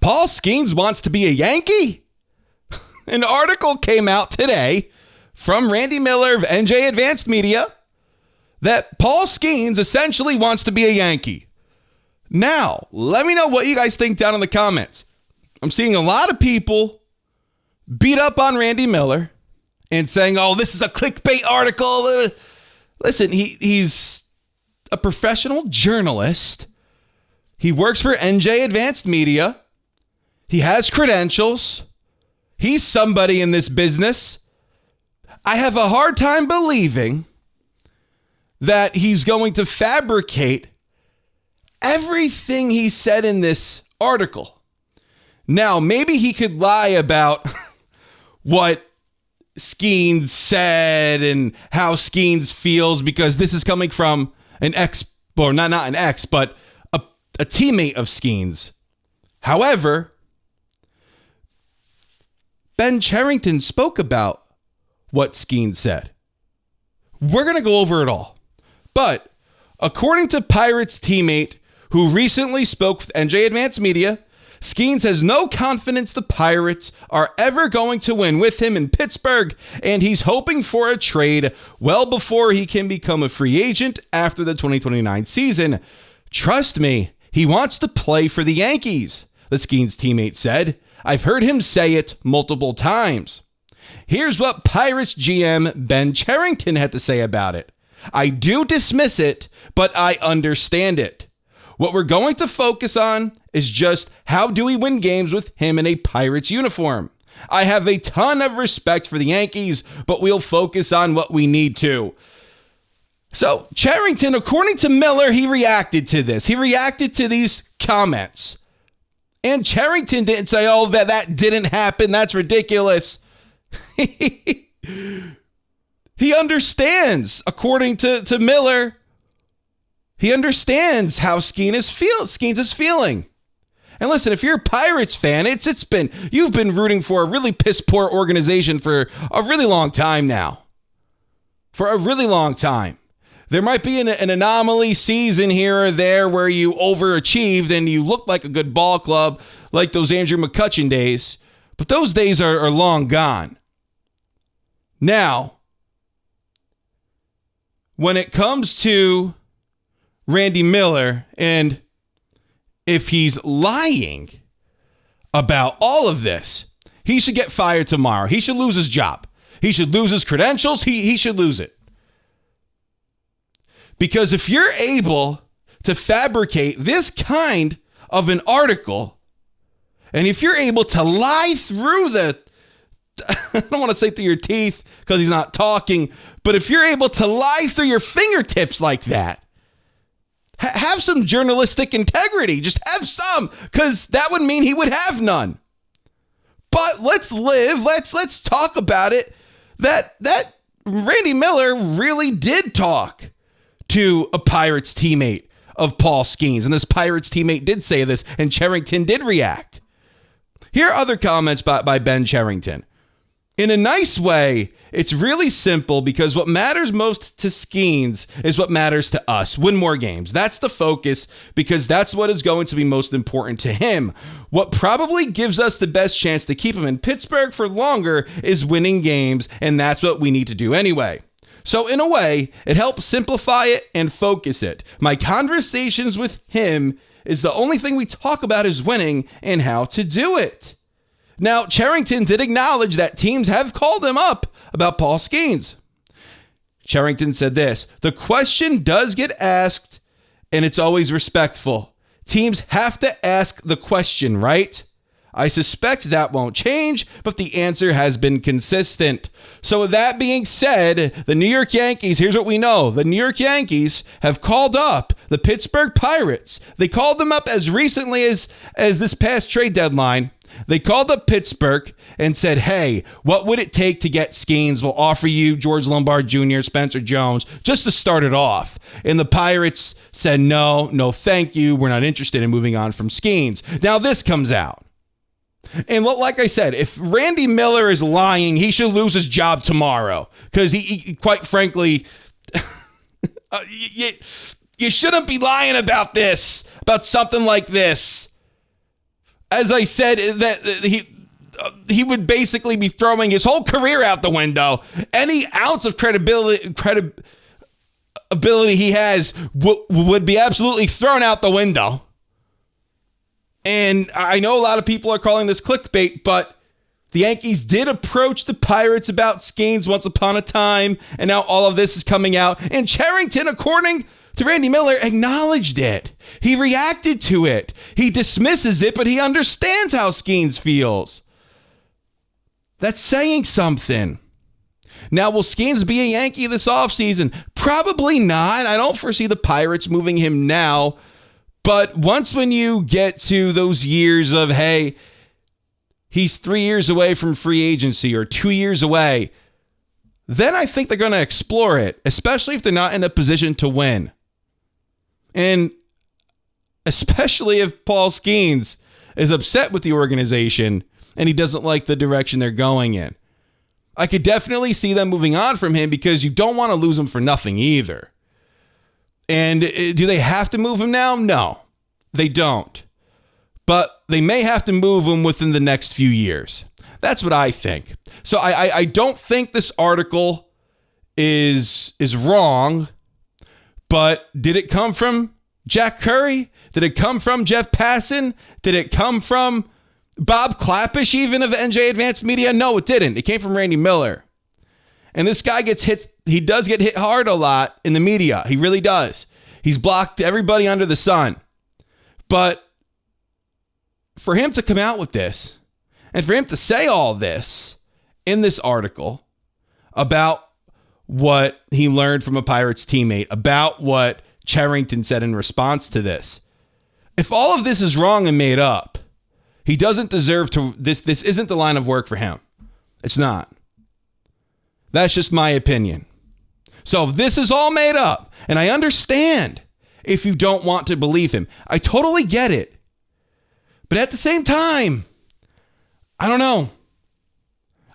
Paul Skenes wants to be a Yankee? An article came out today from Randy Miller of NJ Advanced Media that Paul Skenes essentially wants to be a Yankee. Now, let me know what you guys think down in the comments. I'm seeing a lot of people beat up on Randy Miller and saying, oh, this is a clickbait article. Listen, he's a professional journalist. He works for NJ Advanced Media. He has credentials. He's somebody in this business. I have a hard time believing that he's going to fabricate everything he said in this article. Now, maybe he could lie about what Skenes said and how Skenes feels, because this is coming from an ex, or not an ex, but a teammate of Skenes. However, Ben Cherington spoke about what Skenes said. We're going to go over it all. But according to Pirates teammate who recently spoke with NJ Advanced Media, Skenes has no confidence the Pirates are ever going to win with him in Pittsburgh, and he's hoping for a trade well before he can become a free agent after the 2029 season. Trust me, he wants to play for the Yankees, the Skenes teammate said. I've heard him say it multiple times. Here's what Pirates GM Ben Cherington had to say about it. I do dismiss it, but I understand it. What we're going to focus on is just how do we win games with him in a Pirates uniform. I have a ton of respect for the Yankees, but we'll focus on what we need to. So Cherington, according to Miller, he reacted to this. He reacted to these comments. And Cherington didn't say, oh, that didn't happen. That's ridiculous. He understands, according to Miller, he understands how Skenes is feeling. And listen, if you're a Pirates fan, you've been rooting for a really piss poor organization for a really long time now. For a really long time. There might be an anomaly season here or there where you overachieved and you look like a good ball club, like those Andrew McCutchen days. But those days are long gone. Now, when it comes to Randy Miller, and if he's lying about all of this, he should get fired tomorrow. He should lose his job. He should lose his credentials. He should lose it. Because if you're able to fabricate this kind of an article, and if you're able to lie through I don't want to say through your teeth because he's not talking, but if you're able to lie through your fingertips like that, have some journalistic integrity. Just have some, because that would mean he would have none. But let's talk about it. That Randy Miller really did talk to a Pirates teammate of Paul Skenes. And this Pirates teammate did say this, and Cherington did react. Here are other comments by Ben Cherington. In a nice way, it's really simple, because what matters most to Skenes is what matters to us. Win more games. That's the focus, because that's what is going to be most important to him. What probably gives us the best chance to keep him in Pittsburgh for longer is winning games, and that's what we need to do anyway. So in a way, it helps simplify it and focus it. My conversations with him is the only thing we talk about is winning and how to do it. Now, Cherington did acknowledge that teams have called him up about Paul Skenes. Cherington said this: the question does get asked, and it's always respectful. Teams have to ask the question, right? I suspect that won't change, but the answer has been consistent. So with that being said, the New York Yankees, here's what we know. The New York Yankees have called up the Pittsburgh Pirates. They called them up as recently as this past trade deadline. They called up Pittsburgh and said, hey, what would it take to get Skenes? We'll offer you George Lombard Jr., Spencer Jones, just to start it off. And the Pirates said, no, thank you. We're not interested in moving on from Skenes. Now this comes out. And like I said, if Randy Miller is lying, he should lose his job tomorrow. Because he quite frankly, you shouldn't be lying about this, about something like this. as I said, that he would basically be throwing his whole career out the window. Any ounce of credibility he has would be absolutely thrown out the window. And I know a lot of people are calling this clickbait, but the Yankees did approach the Pirates about Skenes once upon a time, and now all of this is coming out. And Cherington, according to Randy Miller, acknowledged it. He reacted to it. He dismisses it, but he understands how Skenes feels. That's saying something. Now, will Skenes be a Yankee this offseason? Probably not. I don't foresee the Pirates moving him now. But once when you get to those years of, hey, he's 3 years away from free agency or 2 years away, then I think they're going to explore it, especially if they're not in a position to win. And especially if Paul Skenes is upset with the organization and he doesn't like the direction they're going in. I could definitely see them moving on from him because you don't want to lose him for nothing either. And do they have to move him now? No, they don't. But they may have to move him within the next few years. That's what I think. So I don't think this article is wrong, but did it come from Jack Curry? Did it come from Jeff Passan? Did it come from Bob Klapisch, even of NJ Advanced Media? No, it didn't. It came from Randy Miller. And this guy gets hit. He does get hit hard a lot in the media. He really does. He's blocked everybody under the sun. But for him to come out with this and for him to say all this in this article about what he learned from a Pirates teammate, about what Cherington said in response to this, if all of this is wrong and made up, he doesn't deserve to. This isn't the line of work for him. It's not. That's just my opinion. So if this is all made up, and I understand if you don't want to believe him, I totally get it. But at the same time, I don't know.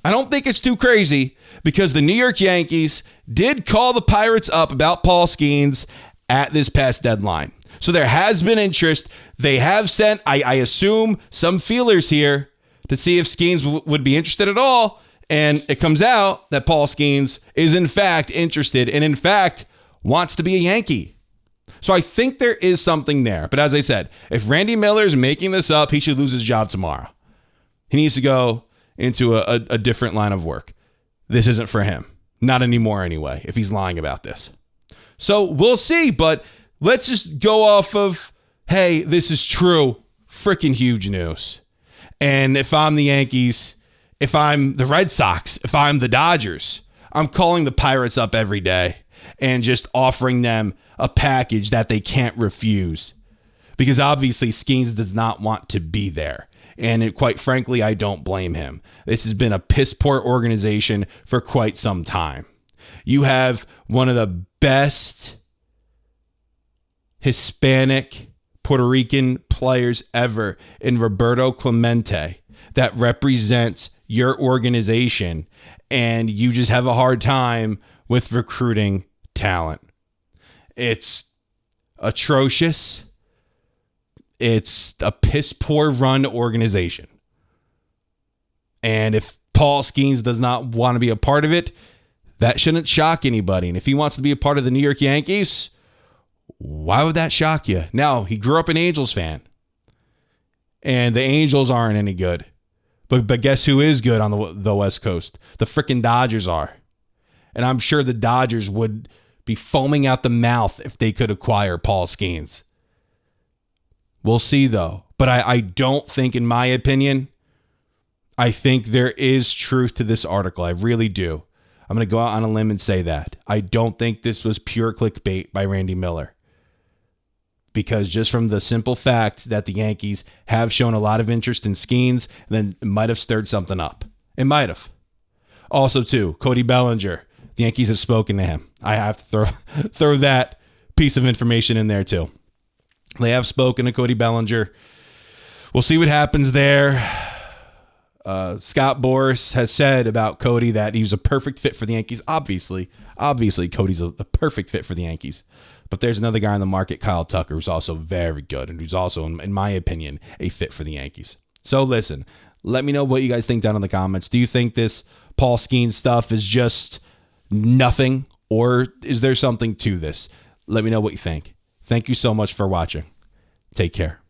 I don't think it's too crazy because the New York Yankees did call the Pirates up about Paul Skenes at this past deadline. So there has been interest. They have sent, I assume, some feelers here to see if Skenes would be interested at all. And it comes out that Paul Skenes is in fact interested and in fact wants to be a Yankee. So I think there is something there. But as I said, if Randy Miller is making this up, he should lose his job tomorrow. He needs to go into a different line of work. This isn't for him. Not anymore anyway, if he's lying about this. So we'll see. But let's just go off of, hey, this is true. Freaking huge news. And if I'm the Yankees, if I'm the Red Sox, if I'm the Dodgers, I'm calling the Pirates up every day and just offering them a package that they can't refuse. Because obviously Skenes does not want to be there. And quite frankly, I don't blame him. This has been a piss poor organization for quite some time. You have one of the best Hispanic Puerto Rican players ever in Roberto Clemente that represents your organization, and you just have a hard time with recruiting talent. It's atrocious. It's a piss poor run organization. And if Paul Skenes does not want to be a part of it, that shouldn't shock anybody. And if he wants to be a part of the New York Yankees, why would that shock you? Now, he grew up an Angels fan, and the Angels aren't any good. But guess who is good on the West Coast? The freaking Dodgers are. And I'm sure the Dodgers would be foaming out the mouth if they could acquire Paul Skenes. We'll see, though. But I don't think, in my opinion, I think there is truth to this article. I really do. I'm going to go out on a limb and say that. I don't think this was pure clickbait by Randy Miller. Because just from the simple fact that the Yankees have shown a lot of interest in Skenes, then it might have stirred something up. It might have. Also, too, Cody Bellinger. The Yankees have spoken to him. I have to throw that piece of information in there, too. They have spoken to Cody Bellinger. We'll see what happens there. Scott Boras has said about Cody that he was a perfect fit for the Yankees. Obviously, Cody's the perfect fit for the Yankees. But there's another guy on the market, Kyle Tucker, who's also very good and who's also, in my opinion, a fit for the Yankees. So listen, let me know what you guys think down in the comments. Do you think this Paul Skenes stuff is just nothing, or is there something to this? Let me know what you think. Thank you so much for watching. Take care.